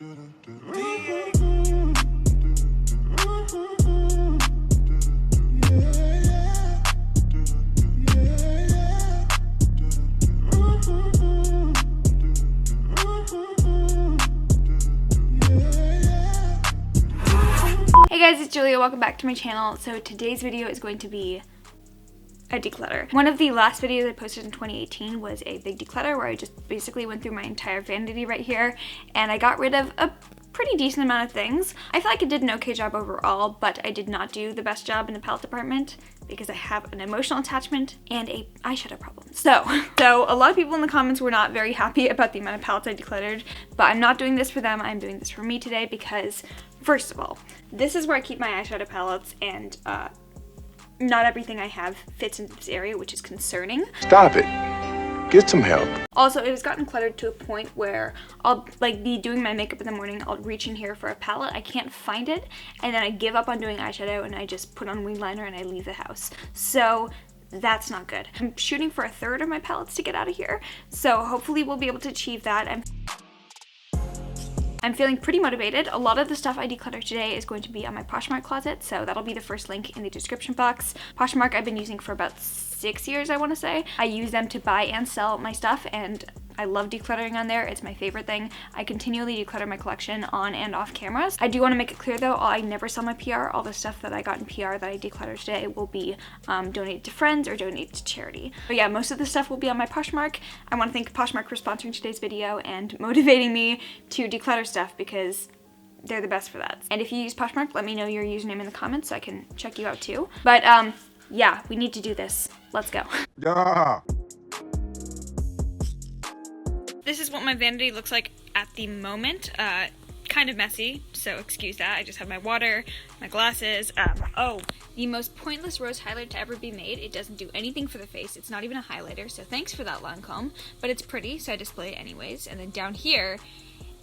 Hey guys, it's Julia. Welcome back to my channel. So today's video is going to be a declutter. One of the last videos I posted in 2018 was a big declutter where I just basically went through my entire vanity right here and I got rid of a pretty decent amount of things. I feel like I did an okay job overall, but I did not do the best job in the palette department because I have an emotional attachment and a eyeshadow problem. So a lot of people in the comments were not very happy about the amount of palettes I decluttered, but I'm not doing this for them. I'm doing this for me today because, first of all, this is where I keep my eyeshadow palettes, and not everything I have fits into this area, which is concerning. Stop it. Get some help. Also, it has gotten cluttered to a point where I'll be doing my makeup in the morning, I'll reach in here for a palette, I can't find it, and then I give up on doing eyeshadow and I just put on wing liner and I leave the house. So that's not good. I'm shooting for a third of my palettes to get out of here, so hopefully we'll be able to achieve that. I'm feeling pretty motivated. A lot of the stuff I decluttered today is going to be on my Poshmark closet, so that'll be the first link in the description box. Poshmark I've been using for about 6 years, I want to say. I use them to buy and sell my stuff, and I love decluttering on there. It's my favorite thing. I continually declutter my collection on and off cameras. I do want to make it clear though, I never sell my PR. All the stuff that I got in PR that I decluttered today will be donated to friends or donated to charity. But yeah, most of the stuff will be on my Poshmark. I want to thank Poshmark for sponsoring today's video and motivating me to declutter stuff because they're the best for that. And if you use Poshmark, let me know your username in the comments so I can check you out too. But yeah, we need to do this. Let's go. Yeah. This is what my vanity looks like at the moment. Kind of messy, so excuse that. I just have my water, my glasses. Oh, the most pointless rose highlighter to ever be made. It doesn't do anything for the face. It's not even a highlighter, so thanks for that, Lancome. But it's pretty, so I display it anyways. And then down here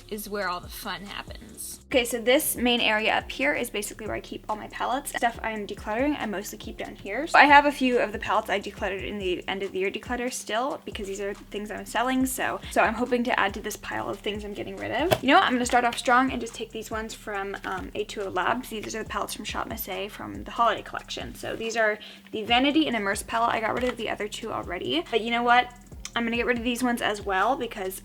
is where all the fun happens. Okay, so this main area up here is basically where I keep all my palettes. Stuff I'm decluttering, I mostly keep down here. So I have a few of the palettes I decluttered in the end of the year declutter still because these are things I'm selling, so I'm hoping to add to this pile of things I'm getting rid of. You know what, I'm gonna start off strong and just take these ones from A2O Labs. These are the palettes from Shop Massé from the holiday collection. So these are the Vanity and Immerse palette. I got rid of the other two already, but you know what? I'm gonna get rid of these ones as well because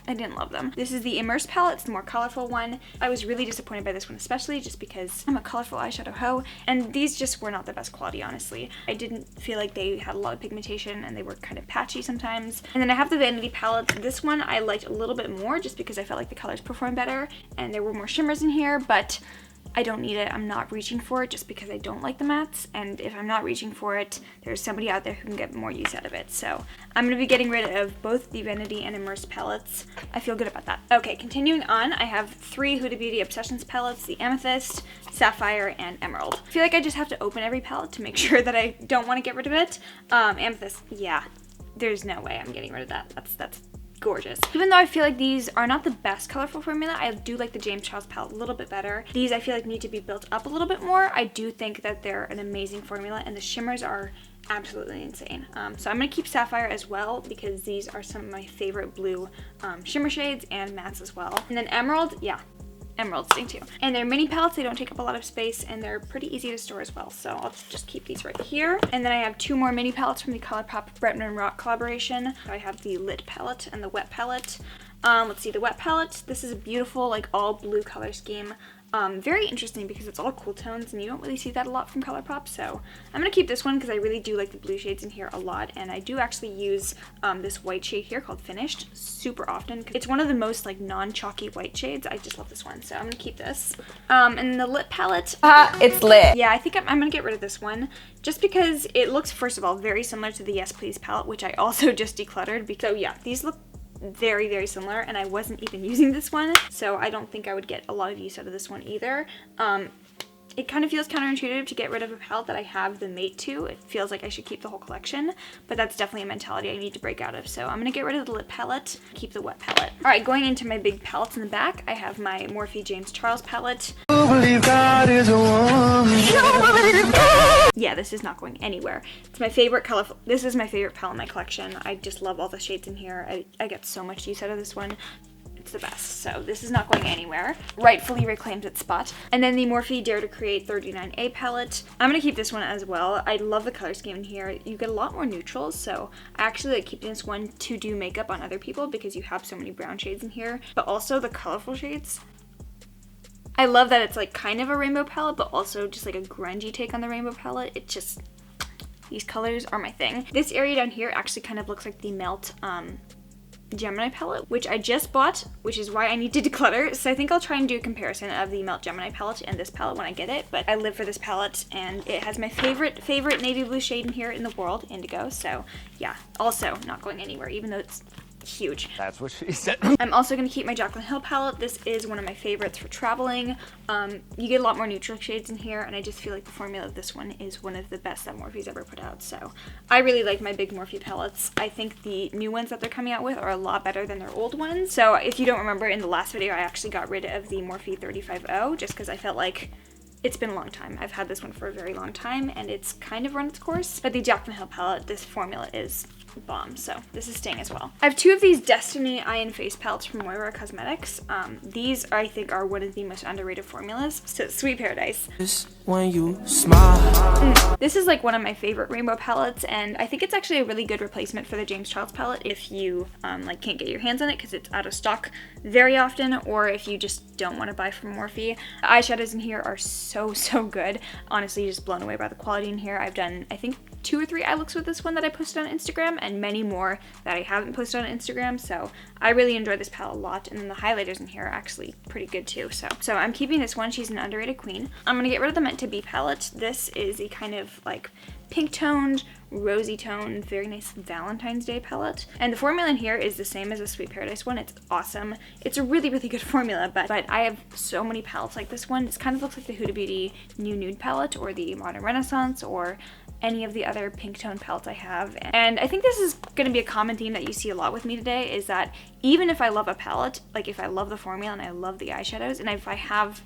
I didn't love them. This is the Immerse palette. It's the more colorful one. I was really disappointed by this one, especially just because I'm a colorful eyeshadow hoe, and these just were not the best quality, honestly. I didn't feel like they had a lot of pigmentation and they were kind of patchy sometimes. And then I have the Vanity palette. This one I liked a little bit more just because I felt like the colors performed better and there were more shimmers in here, but I don't need it. I'm not reaching for it just because I don't like the mattes, and if I'm not reaching for it, there's somebody out there who can get more use out of it. So I'm going to be getting rid of both the Vanity and Immerse palettes. I feel good about that. Okay, continuing on, I have 3 Huda Beauty Obsessions palettes, the Amethyst, Sapphire, and Emerald. I feel like I just have to open every palette to make sure that I don't want to get rid of it. Amethyst, yeah, there's no way I'm getting rid of that. That's gorgeous. Even though I feel like these are not the best colorful formula, I do like the James Charles palette a little bit better. These I feel like need to be built up a little bit more. I do think that they're an amazing formula and the shimmers are absolutely insane. So I'm gonna keep Sapphire as well because these are some of my favorite blue shimmer shades and mattes as well. And then Emerald, yeah. Emerald's thing too. And they're mini palettes, they don't take up a lot of space, and they're pretty easy to store as well, so I'll just keep these right here. And then I have 2 more mini palettes from the ColourPop Bretman Rock collaboration. I have the Lit palette and the Wet palette. Let's see, the Wet palette, this is a beautiful, like, all blue color scheme. Very interesting because it's all cool tones and you don't really see that a lot from ColourPop, so I'm gonna keep this one because I really do like the blue shades in here a lot, and I do actually use this white shade here called Finished super often. It's one of the most like non-chalky white shades. I just love this one, so I'm gonna keep this. And the Lit palette, it's lit. yeah, I think I'm gonna get rid of this one just because it looks, first of all, very similar to the Yes Please palette, which I also just decluttered. So yeah, these look very, very similar, and I wasn't even using this one, so I don't think I would get a lot of use out of this one either. It kind of feels counterintuitive to get rid of a palette that I have the mate to. It feels like I should keep the whole collection, but that's definitely a mentality I need to break out of. So I'm gonna get rid of the Lit palette, keep the Wet palette. All right, going into my big palettes in the back, I have my Morphe James Charles palette. Yeah, this is not going anywhere. It's my favorite colorful, this is my favorite palette in my collection. I just love all the shades in here. I get so much use out of this one. It's the best. So this is not going anywhere. Rightfully reclaimed its spot. And then the Morphe Dare to Create 39A palette. I'm going to keep this one as well. I love the color scheme in here. You get a lot more neutrals, so I actually like keeping this one to do makeup on other people because you have so many brown shades in here. But also the colorful shades. I love that it's like kind of a rainbow palette, but also just like a grungy take on the rainbow palette. It just, these colors are my thing. This area down here actually kind of looks like the Melt Gemini palette, which I just bought, which is why I need to declutter. So I think I'll try and do a comparison of the Melt Gemini palette and this palette when I get it. But I live for this palette, and it has my favorite navy blue shade in here in the world, indigo. So yeah, also not going anywhere, even though it's huge. That's what she said. I'm also going to keep my Jaclyn Hill palette. This is one of my favorites for traveling. You get a lot more neutral shades in here, and I just feel like the formula of this one is one of the best that Morphe's ever put out. So I really like my big Morphe palettes. I think the new ones that they're coming out with are a lot better than their old ones. So if you don't remember, in the last video I actually got rid of the Morphe 35O just because I felt like it's been a long time. I've had this one for a very long time, and it's kind of run its course. But the Jaclyn Hill palette, this formula is bomb, so this is staying as well. I have two of these Destiny Eye and Face palettes from Moira Cosmetics. These I think are one of the most underrated formulas. So Sweet Paradise. When you smile. This is like one of my favorite rainbow palettes, and I think it's actually a really good replacement for the James Charles palette if you like can't get your hands on it because it's out of stock very often, or if you just don't want to buy from Morphe. The eyeshadows in here are so good. Honestly, just blown away by the quality in here. I've done, I think, 2 or 3 eye looks with this one that I posted on Instagram, and many more that I haven't posted on Instagram, so I really enjoy this palette a lot. And then the highlighters in here are actually pretty good too, so I'm keeping this one. She's an underrated queen. I'm gonna get rid of the Meant to Be palette. This is a kind of like pink toned, rosy toned, very nice Valentine's Day palette. And the formula in here is the same as the Sweet Paradise one. It's awesome. It's a really good formula, but I have so many palettes like this one. This kind of looks like the Huda Beauty New Nude palette or the Modern Renaissance or any of the other pink tone palettes I have. And I think this is going to be a common theme that you see a lot with me today, is that even if I love a palette, like if I love the formula and I love the eyeshadows, and if I have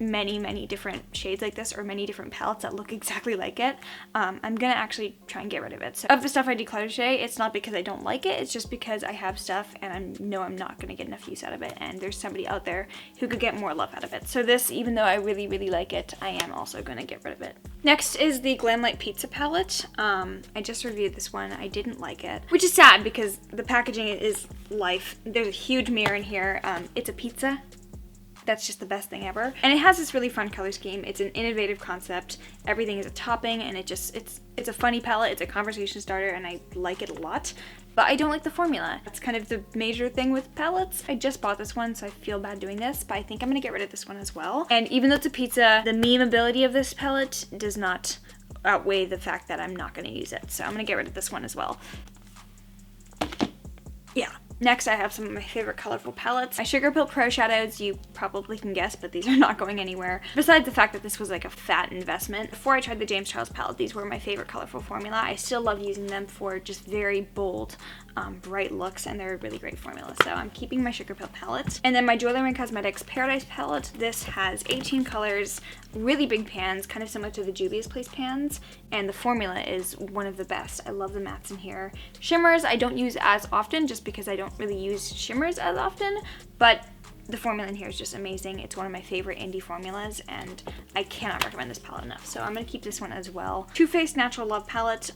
many different shades like this or many different palettes that look exactly like it, I'm gonna actually try and get rid of it. So of the stuff I decluttered today, it's not because I don't like it, it's just because I have stuff and I know I'm not gonna get enough use out of it, and there's somebody out there who could get more love out of it. So this, even though I really like it, I am also gonna get rid of it. Next is the Glamlite Pizza palette. I just reviewed this one. I didn't like it, which is sad because the packaging is life. There's a huge mirror in here. It's a pizza. That's just the best thing ever. And it has this really fun color scheme. It's an innovative concept. Everything is a topping, and it's a funny palette. It's a conversation starter, and I like it a lot. But I don't like the formula. That's kind of the major thing with palettes. I just bought this one, so I feel bad doing this, but I think I'm gonna get rid of this one as well. And even though it's a pizza, the memeability of this palette does not outweigh the fact that I'm not gonna use it. So I'm gonna get rid of this one as well. Yeah. Next, I have some of my favorite colorful palettes. My Sugarpill Pro shadows, you probably can guess, but these are not going anywhere. Besides the fact that this was like a fat investment. Before I tried the James Charles palette, these were my favorite colorful formula. I still love using them for just very bold, bright looks, and they're a really great formula. So I'm keeping my Sugarpill palette. And then my Joy Cosmetics Paradise palette. This has 18 colors, really big pans, kind of similar to the Juvia's Place pans, and the formula is one of the best. I love the mattes in here. Shimmers I don't use as often just because I don't really use shimmers as often, but the formula in here is just amazing. It's one of my favorite indie formulas, and I cannot recommend this palette enough. So I'm gonna keep this one as well. Too Faced Natural Love palette.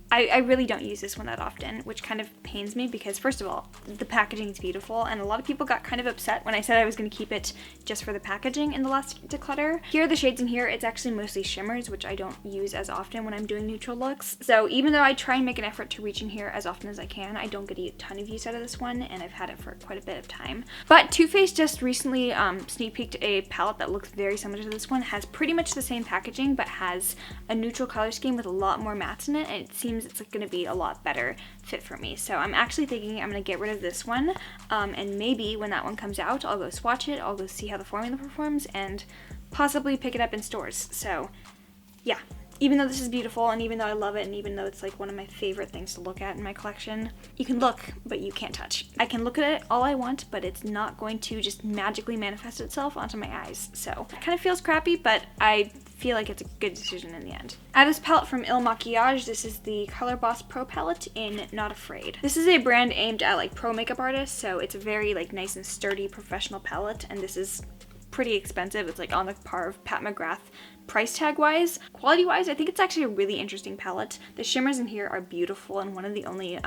I really don't use this one that often, which kind of pains me because, first of all, the packaging is beautiful, and a lot of people got kind of upset when I said I was going to keep it just for the packaging in the last declutter. Here are the shades in here. It's actually mostly shimmers, which I don't use as often when I'm doing neutral looks. So even though I try and make an effort to reach in here as often as I can, I don't get a ton of use out of this one, and I've had it for quite a bit of time. But Too Faced just recently sneak peeked a palette that looks very similar to this one, has pretty much the same packaging, but has a neutral color scheme with a lot more mattes in it, and it seems it's going to be a lot better fit for me. So I'm actually thinking I'm going to get rid of this one, and maybe when that one comes out, I'll go swatch it, I'll go see how the formula performs, and possibly pick it up in stores. So yeah, even though this is beautiful, and even though I love it, and even though it's like one of my favorite things to look at in my collection, you can look, but you can't touch. I can look at it all I want, but it's not going to just magically manifest itself onto my eyes. So it kind of feels crappy, but I feel like it's a good decision in the end. I have this palette from Il Makiage. This is the Color Boss Pro palette in Not Afraid. This is a brand aimed at like pro makeup artists, so it's a very like nice and sturdy professional palette, and this is pretty expensive. It's like on the par of Pat McGrath price tag wise. Quality wise, I think it's actually a really interesting palette. The shimmers in here are beautiful, and one of the only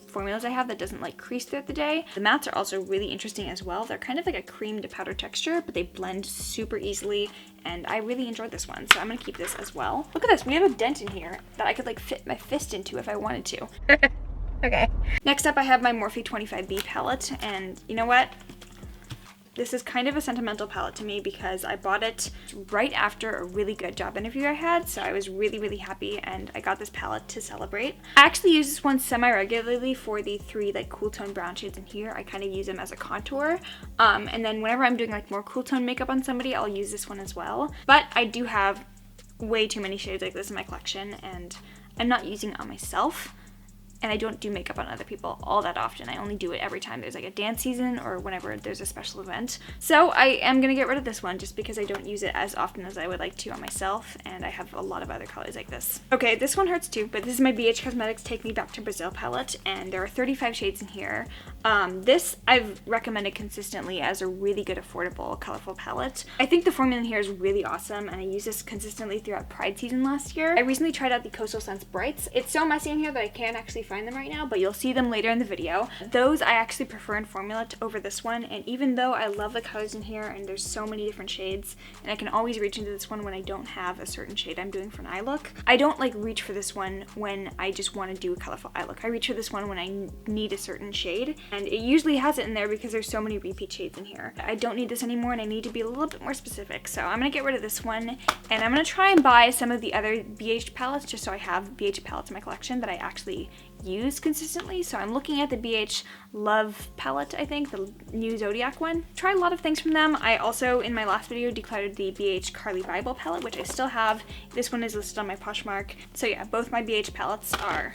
formulas I have that doesn't like crease throughout the day. The mattes are also really interesting as well. They're kind of like a cream to powder texture, but they blend super easily, and I really enjoyed this one, so I'm gonna keep this as well. Look at this, we have a dent in here that I could like fit my fist into if I wanted to. Okay. Next up, I have my Morphe 25B palette, and you know what? This is kind of a sentimental palette to me because I bought it right after a really good job interview I had, so I was really, really happy, and I got this palette to celebrate. I actually use this one semi-regularly for the 3 like cool tone brown shades in here. I kind of use them as a contour, and then whenever I'm doing like more cool tone makeup on somebody, I'll use this one as well. But I do have way too many shades like this in my collection, and I'm not using it on myself. And I don't do makeup on other people all that often. I only do it every time there's like a dance season or whenever there's a special event. So I am gonna get rid of this one just because I don't use it as often as I would like to on myself, and I have a lot of other colors like this. Okay, this one hurts too, but this is my BH Cosmetics Take Me Back to Brazil palette, and there are 35 shades in here. This I've recommended consistently as a really good, affordable, colorful palette. I think the formula in here is really awesome, and I used this consistently throughout Pride season last year. I recently tried out the Coastal Scents Brights. It's so messy in here that I can't actually find them right now, but you'll see them later in the video. Those I actually prefer in formula over this one, and even though I love the colors in here and there's so many different shades, and I can always reach into this one when I don't have a certain shade I'm doing for an eye look, I don't like reach for this one when I just want to do a colorful eye look. I reach for this one when I need a certain shade, and it usually has it in there because there's so many repeat shades in here. I don't need this anymore, and I need to be a little bit more specific, so I'm gonna get rid of this one, and I'm gonna try and buy some of the other BH palettes just so I have BH palettes in my collection that I actually use consistently. So I'm looking at the BH Love palette, I think, the new Zodiac one. Tried a lot of things from them. I also, in my last video, decluttered the BH Carly Bible palette, which I still have. This one is listed on my Poshmark. So yeah, both my BH palettes are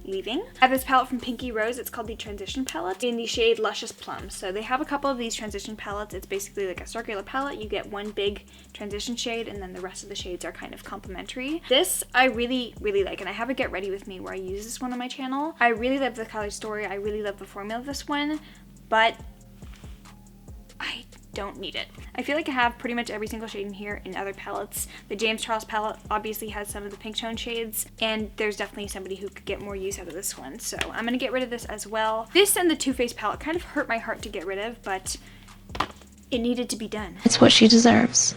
leaving. I have this palette from Pinky Rose. It's called the Transition palette in the shade Luscious Plum. So they have a couple of these transition palettes. It's basically like a circular palette. You get one big transition shade, and then the rest of the shades are kind of complementary. This I really, really like, and I have a Get Ready With Me where I use this one on my channel. I really love the color story. I really love the formula of this one, but I don't need it. I feel like I have pretty much every single shade in here in other palettes. The James Charles palette obviously has some of the pink tone shades, and there's definitely somebody who could get more use out of this one, so I'm gonna get rid of this as well. This and the Too Faced palette kind of hurt my heart to get rid of, but it needed to be done. It's what she deserves.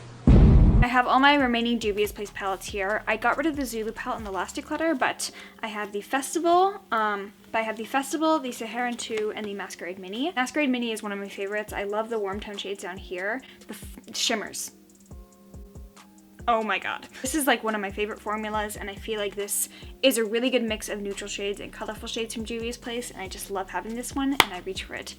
I have all my remaining Juvia's Place palettes here. I got rid of the Zulu palette in the last declutter, but I have the Festival, the Saharan 2, and the Masquerade Mini. Masquerade Mini is one of my favorites. I love the warm tone shades down here. The shimmers. Oh my god. This is like one of my favorite formulas, and I feel like this is a really good mix of neutral shades and colorful shades from Juvia's Place, and I just love having this one, and I reach for it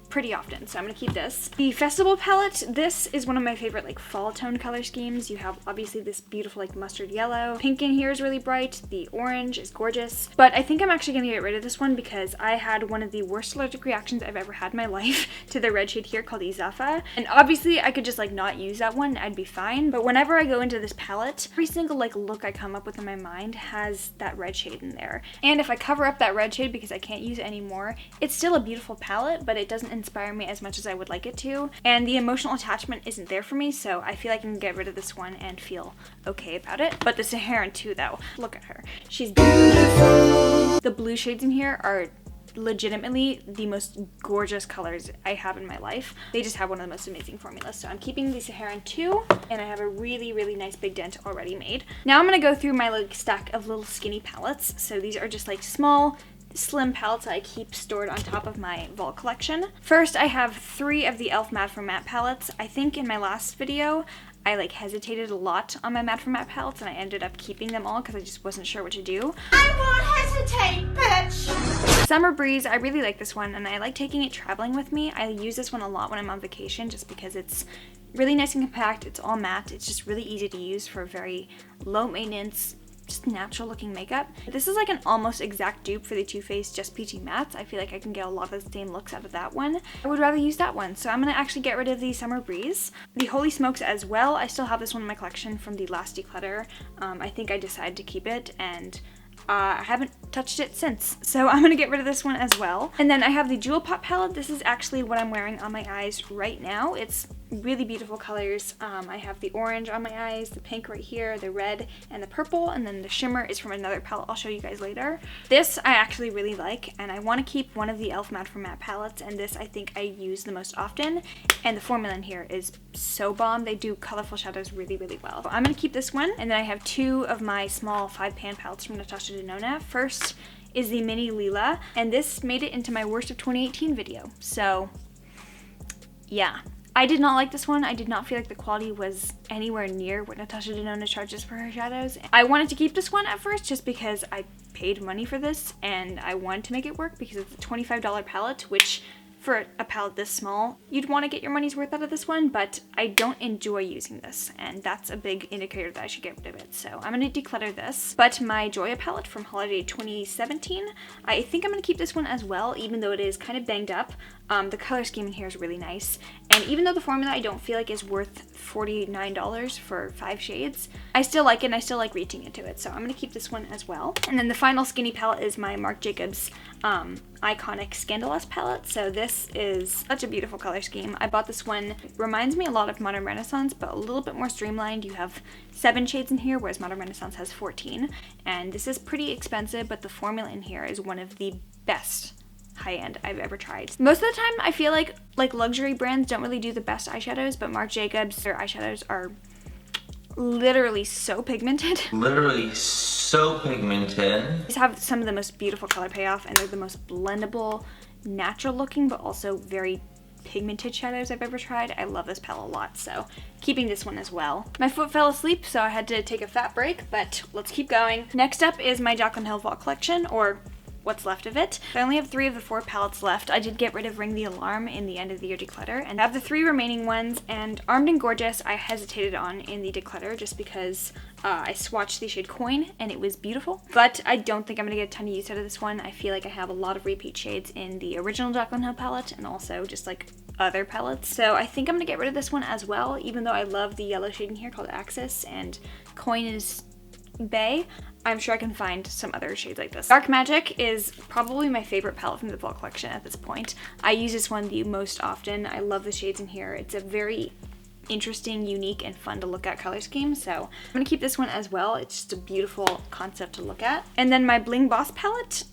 pretty often, so I'm gonna keep this. The Festival palette, this is one of my favorite like fall tone color schemes. You have obviously this beautiful like mustard yellow. Pink in here is really bright. The orange is gorgeous, but I think I'm actually gonna get rid of this one because I had one of the worst allergic reactions I've ever had in my life to the red shade here called Izafa, and obviously I could just like not use that one, I'd be fine, but whenever I go into this palette, every single like look I come up with in my mind has that red shade in there, and if I cover up that red shade because I can't use it anymore, it's still a beautiful palette, but it doesn't inspire me as much as I would like it to, and the emotional attachment isn't there for me, so I feel like I can get rid of this one and feel okay about it. But the Saharan 2 though, look at her. She's beautiful. The blue shades in here are legitimately the most gorgeous colors I have in my life. They just have one of the most amazing formulas. So I'm keeping the Saharan 2, and I have a really, really nice big dent already made. Now I'm gonna go through my like stack of little skinny palettes. So these are just like small, slim palettes I keep stored on top of my Vault collection. First, I have 3 of the e.l.f. Matte for Matte palettes. I think in my last video, I like hesitated a lot on my Matte for Matte palettes, and I ended up keeping them all because I just wasn't sure what to do. I won't hesitate, bitch! Summer Breeze, I really like this one, and I like taking it traveling with me. I use this one a lot when I'm on vacation just because it's really nice and compact. It's all matte. It's just really easy to use for a very low maintenance, just natural looking makeup. This is like an almost exact dupe for the Too Faced Just Peachy Mattes. I feel like I can get a lot of the same looks out of that one. I would rather use that one, so I'm gonna actually get rid of the Summer Breeze. The Holy Smokes as well. I still have this one in my collection from the last declutter. I think I decided to keep it, and I haven't touched it since, so I'm gonna get rid of this one as well. And then I have the Jewel Pop palette. This is actually what I'm wearing on my eyes right now. It's really beautiful colors. I have the orange on my eyes, the pink right here, the red, and the purple, and then the shimmer is from another palette I'll show you guys later. This I actually really like, and I want to keep one of the e.l.f. Matte for Matte palettes, and this I think I use the most often, and the formula in here is so bomb. They do colorful shadows really, really well. So I'm going to keep this one, and then I have two of my small 5-pan palettes from Natasha Denona. First is the Mini Lila, and this made it into my worst of 2018 video, so yeah. I did not like this one. I did not feel like the quality was anywhere near what Natasha Denona charges for her shadows. I wanted to keep this one at first just because I paid money for this and I wanted to make it work because it's a $25 palette, which for a palette this small, you'd want to get your money's worth out of this one, but I don't enjoy using this, and that's a big indicator that I should get rid of it. So I'm going to declutter this. But my Joya palette from Holiday 2017, I think I'm going to keep this one as well, even though it is kind of banged up. The color scheme in here is really nice, and even though the formula I don't feel like is worth $49 for 5 shades, I still like it and I still like reaching into it, so I'm going to keep this one as well. And then the final skinny palette is my Marc Jacobs iconic Scandalous palette. So this is such a beautiful color scheme. I bought this one. It reminds me a lot of Modern Renaissance, but a little bit more streamlined. You have 7 shades in here, whereas Modern Renaissance has 14, and this is pretty expensive, but the formula in here is one of the best high-end I've ever tried. Most of the time I feel like luxury brands don't really do the best eyeshadows, but Marc Jacobs, their eyeshadows are literally so pigmented. These have some of the most beautiful color payoff, and they're the most blendable, natural looking, but also very pigmented shadows I've ever tried. I love this palette a lot, so keeping this one as well. My foot fell asleep, so I had to take a fat break, but let's keep going. Next up is my Jaclyn Hill Fall collection, or what's left of it. I only have 3 of the 4 palettes left. I did get rid of Ring the Alarm in the end of the year declutter, and I have the 3 remaining ones, and Armed and Gorgeous I hesitated on in the declutter just because I swatched the shade Coin and it was beautiful, but I don't think I'm gonna get a ton of use out of this one. I feel like I have a lot of repeat shades in the original Jaclyn Hill palette and also just like other palettes, so I think I'm gonna get rid of this one as well, even though I love the yellow shade in here called Axis, and Coin is Bay. I'm sure I can find some other shades like this. Dark Magic is probably my favorite palette from the fall collection at this point. I use this one the most often. I love the shades in here. It's a very interesting, unique, and fun to look at color scheme, so I'm gonna keep this one as well. It's just a beautiful concept to look at. And then my Bling Boss palette,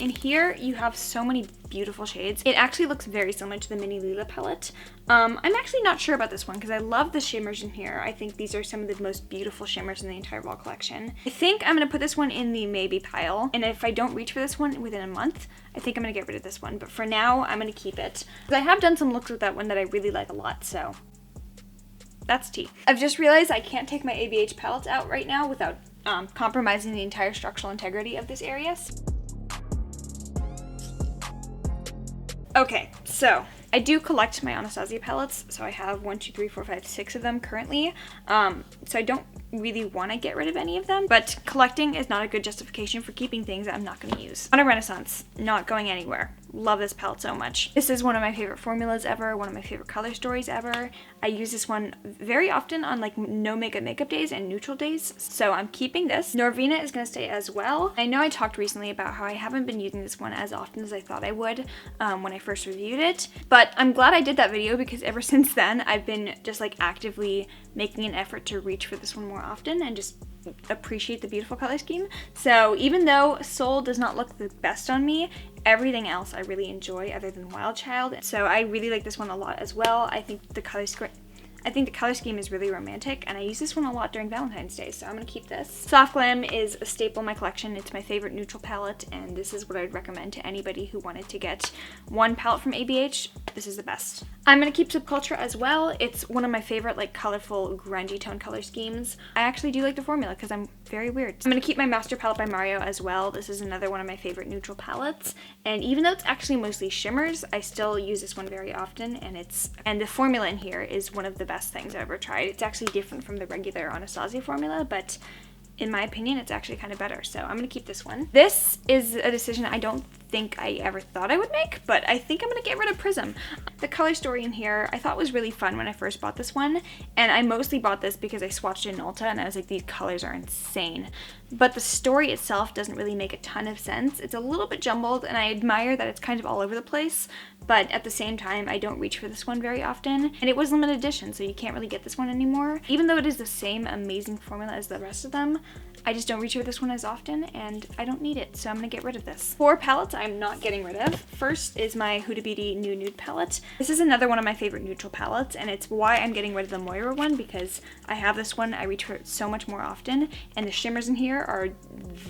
in here you have so many beautiful shades. It actually looks very similar to the Mini Lila palette. I'm actually not sure about this one because I love the shimmers in here. I think these are some of the most beautiful shimmers in the entire fall collection. I think I'm gonna put this one in the maybe pile, and if I don't reach for this one within a month, I think I'm gonna get rid of this one, but for now I'm gonna keep it. I have done some looks with that one that I really like a lot, so that's tea. I've just realized I can't take my ABH palettes out right now without compromising the entire structural integrity of this area. Okay, so I do collect my Anastasia palettes, so I have 1, 2, 3, 4, 5, 6 of them currently. So I don't really want to get rid of any of them, but collecting is not a good justification for keeping things that I'm not going to use. Modern Renaissance, not going anywhere. Love this palette so much. This is one of my favorite formulas ever, one of my favorite color stories ever. I use this one very often on like no makeup days and neutral days, so I'm keeping this. Norvina is going to stay as well. I know I talked recently about how I haven't been using this one as often as I thought I would when I first reviewed it, but I'm glad I did that video because ever since then I've been just like actively making an effort to reach for this one more often and just appreciate the beautiful color scheme. So even though Soul does not look the best on me, everything else I really enjoy other than Wild Child. So I really like this one a lot as well. I think the color scheme is really romantic, and I use this one a lot during Valentine's Day, so I'm going to keep this. Soft Glam is a staple in my collection. It's my favorite neutral palette, and this is what I'd recommend to anybody who wanted to get one palette from ABH. This is the best. I'm going to keep Subculture as well. It's one of my favorite like colorful grungy tone color schemes. I actually do like the formula because I'm very weird. I'm going to keep my Master palette by Mario as well. This is another one of my favorite neutral palettes, and even though it's actually mostly shimmers, I still use this one very often, and the formula in here is one of the best things I've ever tried. It's actually different from the regular Anastasia formula, but in my opinion, it's actually kind of better. So I'm gonna keep this one. This is a decision I don't think I ever thought I would make, but I think I'm gonna get rid of Prism. The color story in here I thought was really fun when I first bought this one, and I mostly bought this because I swatched it in Ulta and I was like, these colors are insane. But the story itself doesn't really make a ton of sense. It's a little bit jumbled, and I admire that it's kind of all over the place, but at the same time, I don't reach for this one very often. And it was limited edition, so you can't really get this one anymore. Even though it is the same amazing formula as the rest of them, I just don't reach for this one as often, and I don't need it, so I'm gonna get rid of this. 4 palettes I'm not getting rid of. First is my Huda Beauty New Nude palette. This is another one of my favorite neutral palettes, and it's why I'm getting rid of the Moira one, because I have this one, I reach for it so much more often, and the shimmers in here are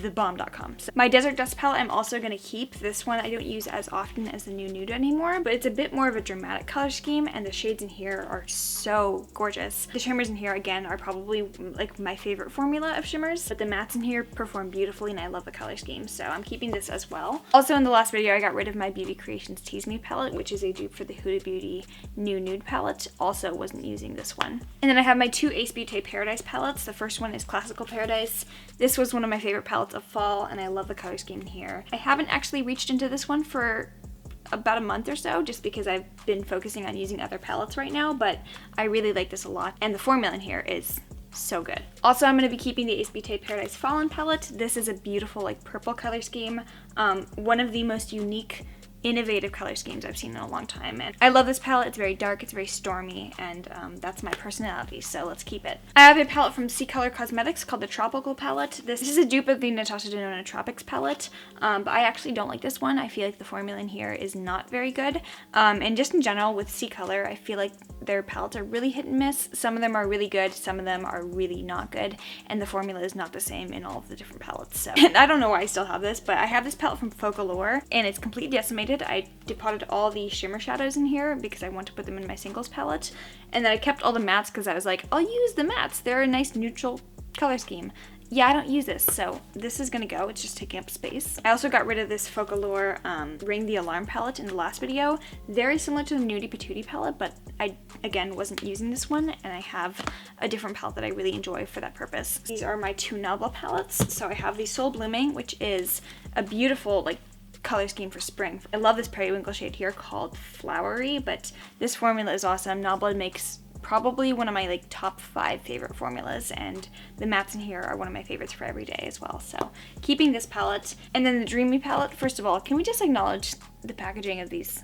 thebomb.com. So my Desert Dust palette I'm also gonna keep. This one I don't use as often as the New Nude anymore, but it's a bit more of a dramatic color scheme, and the shades in here are so gorgeous. The shimmers in here, again, are probably like my favorite formula of shimmers, but the mattes in here perform beautifully, and I love the color scheme, so I'm keeping this as well. Also, in the last video, I got rid of my Beauty Creations Tease Me palette, which is a dupe for the Huda Beauty New Nude palette. Also wasn't using this one. And then I have my 2 Ace Beauté Paradise palettes. The first one is Classical Paradise. This was one of my favorite palettes of fall, and I love the color scheme in here. I haven't actually reached into this one for about a month or so, just because I've been focusing on using other palettes right now, but I really like this a lot, and the formula in here is so good. Also, I'm going to be keeping the Ace Beauté Paradise Fallen palette. This is a beautiful like purple color scheme. One of the most unique, innovative color schemes I've seen in a long time, and I love this palette. It's very dark, it's very stormy, and that's my personality, so let's keep it. I have a palette from C Color Cosmetics called the Tropical palette. This is a dupe of the Natasha Denona Tropics palette, but I actually don't like this one. I feel like the formula in here is not very good, and just in general with C Color, I feel like their palettes are really hit and miss. Some of them are really good, some of them are really not good, and the formula is not the same in all of the different palettes. So I don't know why I still have this, but I have this palette from Focallure, and it's completely decimated. I depotted all the shimmer shadows in here because I want to put them in my singles palette, and then I kept all the mattes because I was like, I'll use the mattes. They're a nice neutral color scheme. Yeah, I don't use this, so this is gonna go. It's just taking up space. I also got rid of this Focallure Ring the Alarm palette in the last video. Very similar to the Nudie Patootie palette, but I, again, wasn't using this one, and I have a different palette that I really enjoy for that purpose. These are my 2 Nabla palettes. So I have the Soul Blooming, which is a beautiful, like, color scheme for spring. I love this periwinkle shade here called Flowery, but this formula is awesome. Nabla makes probably one of my like top 5 favorite formulas, and the mattes in here are one of my favorites for every day as well. So keeping this palette. And then the Dreamy palette. First of all, can we just acknowledge the packaging of these?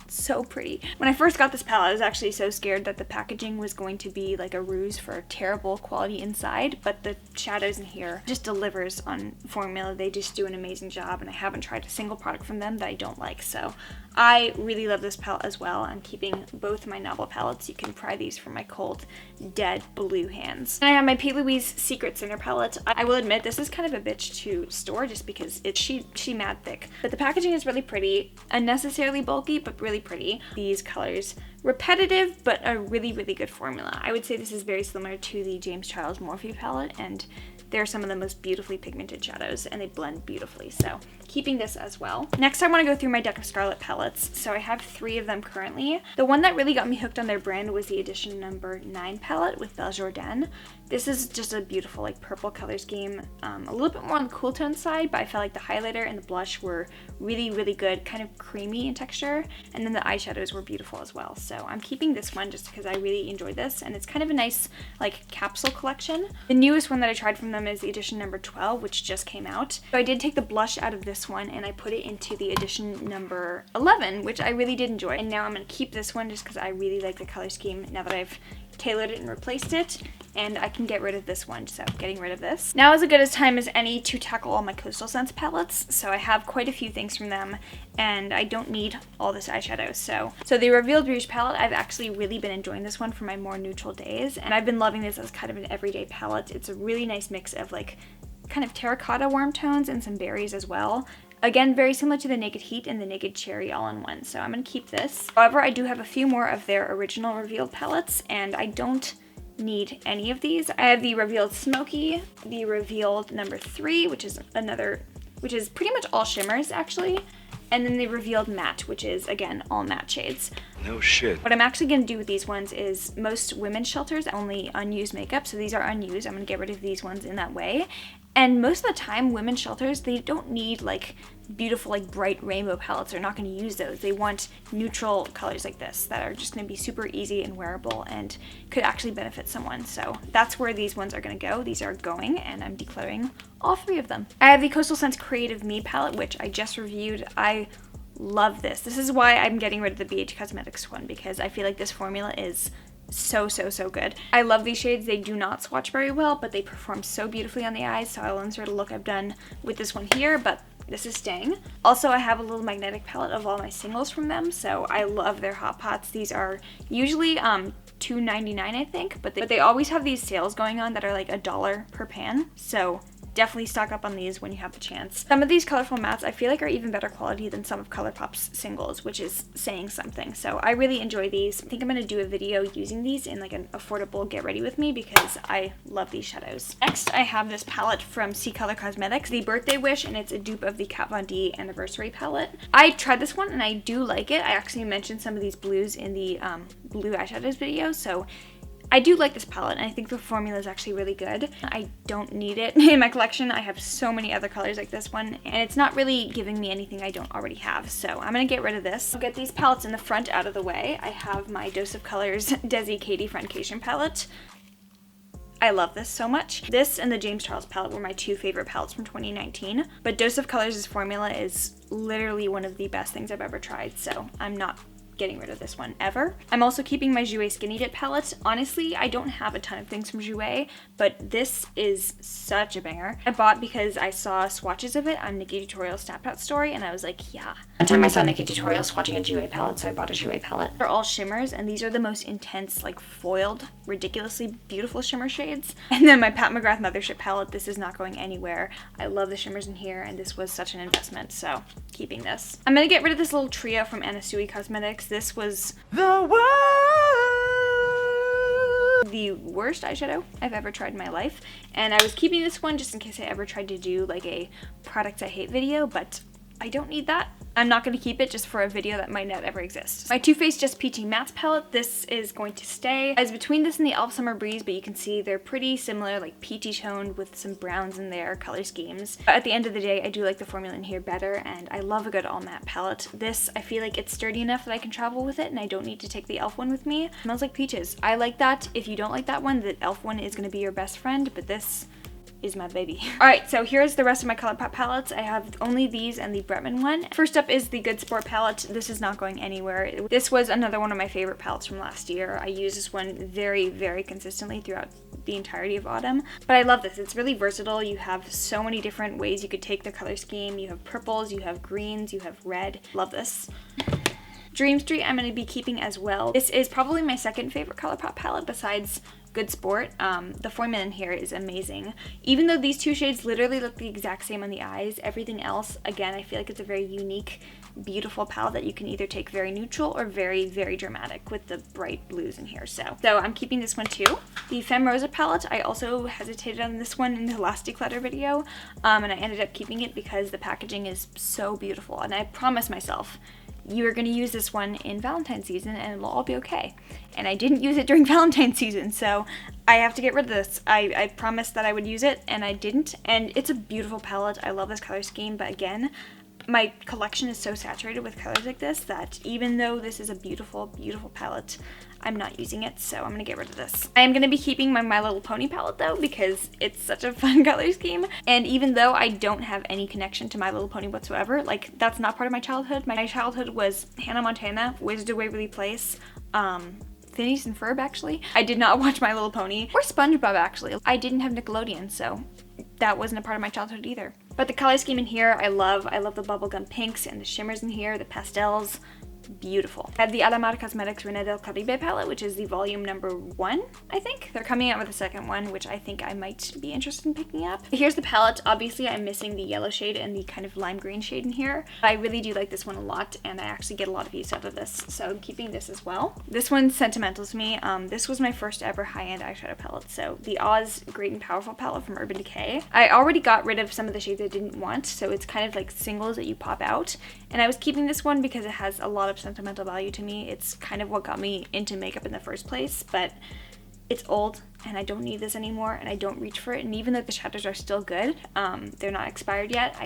So pretty. When I first got this palette, I was actually so scared that the packaging was going to be like a ruse for terrible quality inside, but the shadows in here just delivers on formula. They just do an amazing job, and I haven't tried a single product from them that I don't like. So I really love this palette as well. I'm keeping both my Nabla palettes. You can pry these from my cold, dead blue hands. And I have my P. Louise Secret Sinner palette. I will admit this is kind of a bitch to store just because it's she mad thick. But the packaging is really pretty, unnecessarily bulky, but really pretty. These colors, repetitive, but a really, really good formula. I would say this is very similar to the James Charles Morphe palette, and they're some of the most beautifully pigmented shadows, and they blend beautifully, so keeping this as well. Next, I want to go through my deck of Scarlet palettes. So I have 3 of them currently. The one that really got me hooked on their brand was the edition number 9 palette with Belle Jordan. This is just a beautiful like purple color scheme, a little bit more on the cool tone side, but I felt like the highlighter and the blush were really, really good, kind of creamy in texture, and then the eyeshadows were beautiful as well. So I'm keeping this one just because I really enjoyed this, and it's kind of a nice like capsule collection. The newest one that I tried from them is the edition number 12, which just came out. So I did take the blush out of this one and I put it into the edition number 11, which I really did enjoy. And now I'm going to keep this one just because I really like the color scheme now that I've tailored it and replaced it, and I can get rid of this one, so getting rid of this. Now is as good a time as any to tackle all my Coastal Scents palettes, so I have quite a few things from them, and I don't need all this eyeshadow. So the Revealed Rouge palette, I've actually really been enjoying this one for my more neutral days, and I've been loving this as kind of an everyday palette. It's a really nice mix of like kind of terracotta warm tones and some berries as well. Again, very similar to the Naked Heat and the Naked Cherry all in one, so I'm going to keep this. However, I do have a few more of their original Revealed palettes, and I don't need any of these. I have the Revealed Smoky, the Revealed number 3, which is pretty much all shimmers actually, And then they revealed matte, which is, again, all matte shades. No shit. What I'm actually going to do with these ones is most women's shelters only unused makeup, so these are unused. I'm going to get rid of these ones in that way. And most of the time, women's shelters, they don't need like beautiful, like bright rainbow palettes. They're not going to use those. They want neutral colors like this that are just going to be super easy and wearable and could actually benefit someone. So that's where these ones are going to go. These are going, and I'm decluttering all 3 of them. I have the Coastal Scents Creative Me palette, which I just reviewed. I love this. This is why I'm getting rid of the BH Cosmetics one, because I feel like this formula is so good. I love these shades. They do not swatch very well, but they perform so beautifully on the eyes, so I'll insert a look I've done with this one here, but this is staying. Also, I have a little magnetic palette of all my singles from them, so I love their Hot Pots. These are usually $2.99, I think, but they always have these sales going on that are like $1 per pan, so definitely stock up on these when you have the chance. Some of these colorful mattes I feel like are even better quality than some of ColourPop's singles, which is saying something. So I really enjoy these. I think I'm going to do a video using these in like an affordable get ready with me because I love these shadows. Next, I have this palette from C Color Cosmetics, the Birthday Wish, and it's a dupe of the Kat Von D Anniversary palette. I tried this one and I do like it. I actually mentioned some of these blues in the blue eyeshadows video, so I do like this palette, and I think the formula is actually really good. I don't need it in my collection. I have so many other colors like this one, and it's not really giving me anything I don't already have, so I'm going to get rid of this. I'll get these palettes in the front out of the way. I have my Dose of Colors Desi Katy Friendcation palette. I love this so much. This and the James Charles palette were my 2 favorite palettes from 2019, but Dose of Colors' formula is literally one of the best things I've ever tried, so I'm not getting rid of this one ever. I'm also keeping my Jouer Skinny Dip palette. Honestly, I don't have a ton of things from Jouer, but this is such a banger. I bought because I saw swatches of it on Nikki Tutorial's Snapchat story, and I was like, yeah. One time I saw Nikki Tutorial swatching a Jouer palette, so I bought a Jouer palette. They're all shimmers, and these are the most intense, like foiled, ridiculously beautiful shimmer shades. And then my Pat McGrath Mothership palette, this is not going anywhere. I love the shimmers in here, and this was such an investment, so keeping this. I'm gonna get rid of this little trio from Anasui Cosmetics. This was the worst eyeshadow I've ever tried in my life, and I was keeping this one just in case I ever tried to do like a products I hate video, but I don't need that. I'm not going to keep it just for a video that might not ever exist. My Too Faced Just Peachy Mattes palette, this is going to stay. I was between this and the e.l.f. Summer Breeze, but you can see they're pretty similar, like peachy toned with some browns in their color schemes. But at the end of the day, I do like the formula in here better, and I love a good all matte palette. This, I feel like it's sturdy enough that I can travel with it, and I don't need to take the e.l.f. one with me. It smells like peaches. I like that. If you don't like that one, the e.l.f. one is going to be your best friend, but this is my baby. Alright, so here's the rest of my ColourPop palettes. I have only these and the Bretman one. First up is the Good Sport palette. This is not going anywhere. This was another one of my favorite palettes from last year. I use this one very consistently throughout the entirety of autumn. But I love this. It's really versatile. You have so many different ways you could take the color scheme. You have purples, you have greens, you have red. Love this. Dream Street I'm going to be keeping as well. This is probably my second favorite ColourPop palette besides Good Sport. The formula in here is amazing. Even though these 2 shades literally look the exact same on the eyes, everything else, again, I feel like it's a very unique, beautiful palette that you can either take very neutral or very dramatic with the bright blues in here. So I'm keeping this one too. The Femme Rosa palette, I also hesitated on this one in the last declutter video, and I ended up keeping it because the packaging is so beautiful, and I promised myself you are going to use this one in Valentine's season and it'll all be okay. And I didn't use it during Valentine's season, so I have to get rid of this. I promised that I would use it and I didn't, and it's a beautiful palette. I love this color scheme, but again, my collection is so saturated with colors like this that even though this is a beautiful palette, I'm not using it, so I'm gonna get rid of this. I am gonna be keeping my My Little Pony palette though, because it's such a fun color scheme, and even though I don't have any connection to My Little Pony whatsoever, like that's not part of my childhood. My childhood was Hannah Montana, Wizards of Waverly Place, Phineas and Ferb actually. I did not watch My Little Pony, or SpongeBob actually. I didn't have Nickelodeon, so that wasn't a part of my childhood either. But the color scheme in here, I love the bubblegum pinks and the shimmers in here, the pastels. Beautiful. I have the Alamar Cosmetics Reina del Caribe palette, which is the volume number 1, I think. They're coming out with a second one, which I think I might be interested in picking up. Here's the palette. Obviously, I'm missing the yellow shade and the kind of lime green shade in here. I really do like this one a lot, and I actually get a lot of use out of this, so I'm keeping this as well. This one's sentimental to me. This was my first ever high-end eyeshadow palette, so the Oz Great and Powerful palette from Urban Decay. I already got rid of some of the shades I didn't want, so it's kind of like singles that you pop out, And I was keeping this one because it has a lot of sentimental value to me. It's kind of what got me into makeup in the first place, but it's old and I don't need this anymore and I don't reach for it. And even though the shadows are still good, they're not expired yet,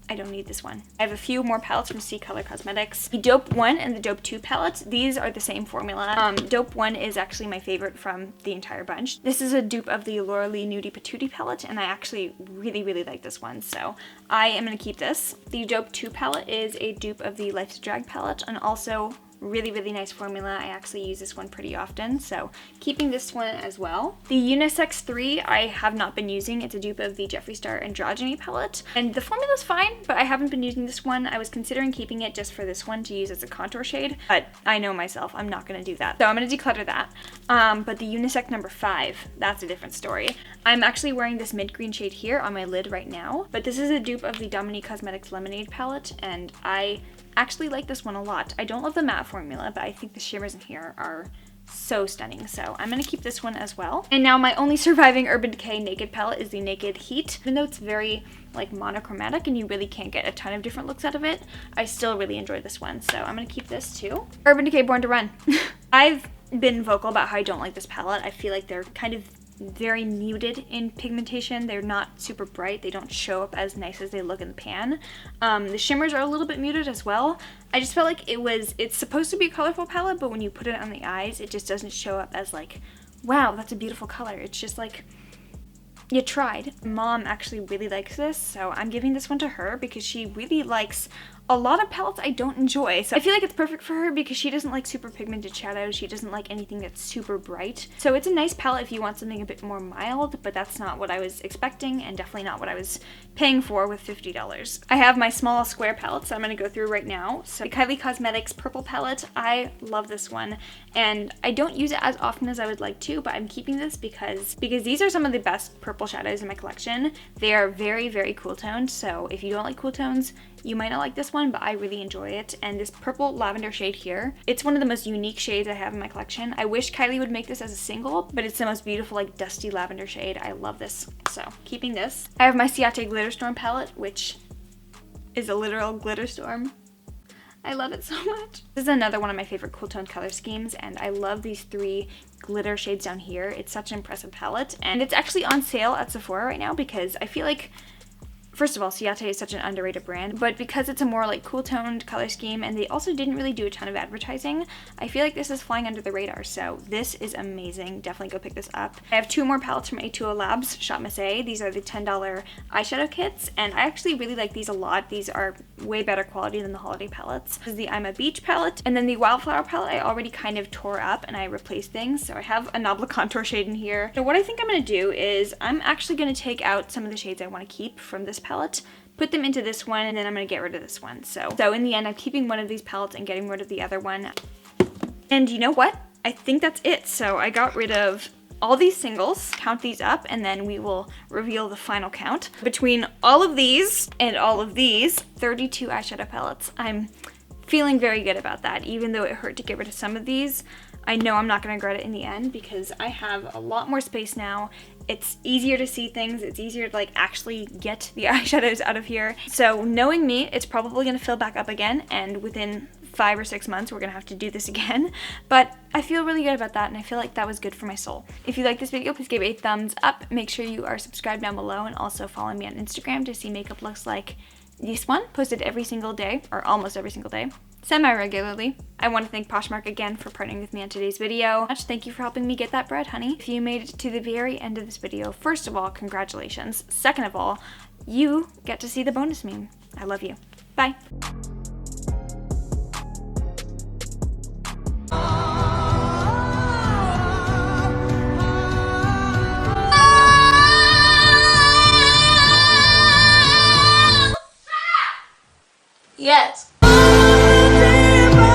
I don't need this one. I have a few more palettes from C Color Cosmetics. The Dope 1 and the Dope 2 palettes, these are the same formula. Dope 1 is actually my favorite from the entire bunch. This is a dupe of the Laura Lee Nudie Patootie palette, and I actually really, really like this one, so I am going to keep this. The Dope 2 palette is a dupe of the Life's Drag palette, and also really, really nice formula. I actually use this one pretty often, so keeping this one as well. The Unisex 3 I have not been using. It's a dupe of the Jeffree Star Androgyny palette, and the formula's fine, but I haven't been using this one. I was considering keeping it just for this one to use as a contour shade, but I know myself, I'm not going to do that. So I'm going to declutter that. But the Unisex number 5, that's a different story. I'm actually wearing this mint green shade here on my lid right now, but this is a dupe of the Dominique Cosmetics Lemonade palette, and I actually like this one a lot. I don't love the matte formula, but I think the shimmers in here are so stunning, so I'm gonna keep this one as well. And now my only surviving Urban Decay Naked palette is the Naked Heat. Even though it's very like monochromatic and you really can't get a ton of different looks out of it, I still really enjoy this one, so I'm gonna keep this too. Urban Decay Born to Run. I've been vocal about how I don't like this palette. I feel like they're kind of very muted in pigmentation. They're not super bright. They don't show up as nice as they look in the pan. The shimmers are a little bit muted as well. I just felt like it's supposed to be a colorful palette, but when you put it on the eyes, it just doesn't show up as like, wow, that's a beautiful color. It's just like, you tried. Mom actually really likes this, so I'm giving this one to her because she really likes a lot of palettes I don't enjoy. So I feel like it's perfect for her because she doesn't like super pigmented shadows. She doesn't like anything that's super bright. So it's a nice palette if you want something a bit more mild, but that's not what I was expecting and definitely not what I was paying for with $50. I have my small square palettes that I'm going to go through right now. So the Kylie Cosmetics purple palette, I love this one and I don't use it as often as I would like to, but I'm keeping this because these are some of the best purple shadows in my collection. They are very, very cool toned, so if you don't like cool tones, you might not like this one, but I really enjoy it. And this purple lavender shade here, it's one of the most unique shades I have in my collection. I wish Kylie would make this as a single, but it's the most beautiful like dusty lavender shade. I love this, so keeping this. I have my Ciate Glitter Storm palette, which is a literal glitter storm. I love it so much. This is another one of my favorite cool toned color schemes, and I love these 3 glitter shades down here. It's such an impressive palette, and it's actually on sale at Sephora right now because I feel like, first of all, Ciate is such an underrated brand, but because it's a more like cool toned color scheme and they also didn't really do a ton of advertising, I feel like this is flying under the radar, so this is amazing. Definitely go pick this up. I have 2 more palettes from A2O Labs, Shop Miss A. These are the $10 eyeshadow kits, and I actually really like these a lot. These are way better quality than the holiday palettes. This is the I'm a Beach palette, and then the Wildflower palette I already kind of tore up and I replaced things, so I have a Nabla contour shade in here. So what I think I'm going to do is I'm actually going to take out some of the shades I want to keep from this palette, put them into this one, and then I'm going to get rid of this one. So in the end, I'm keeping one of these palettes and getting rid of the other one. And you know what? I think that's it. So I got rid of all these singles, count these up, and then we will reveal the final count. Between all of these and all of these, 32 eyeshadow palettes. I'm feeling very good about that, even though it hurt to get rid of some of these. I know I'm not going to regret it in the end because I have a lot more space now. It's easier to see things. It's easier to like actually get the eyeshadows out of here. So knowing me, it's probably going to fill back up again, and within 5 or 6 months we're going to have to do this again. But I feel really good about that, and I feel like that was good for my soul. If you like this video, please give it a thumbs up. Make sure you are subscribed down below, and also follow me on Instagram to see makeup looks like this one, posted every single day, or almost every single day, semi-regularly. I want to thank Poshmark again for partnering with me on today's video. Thank you for helping me get that bread, honey. If you made it to the very end of this video, first of all, congratulations. Second of all, you get to see the bonus meme. I love you. Bye.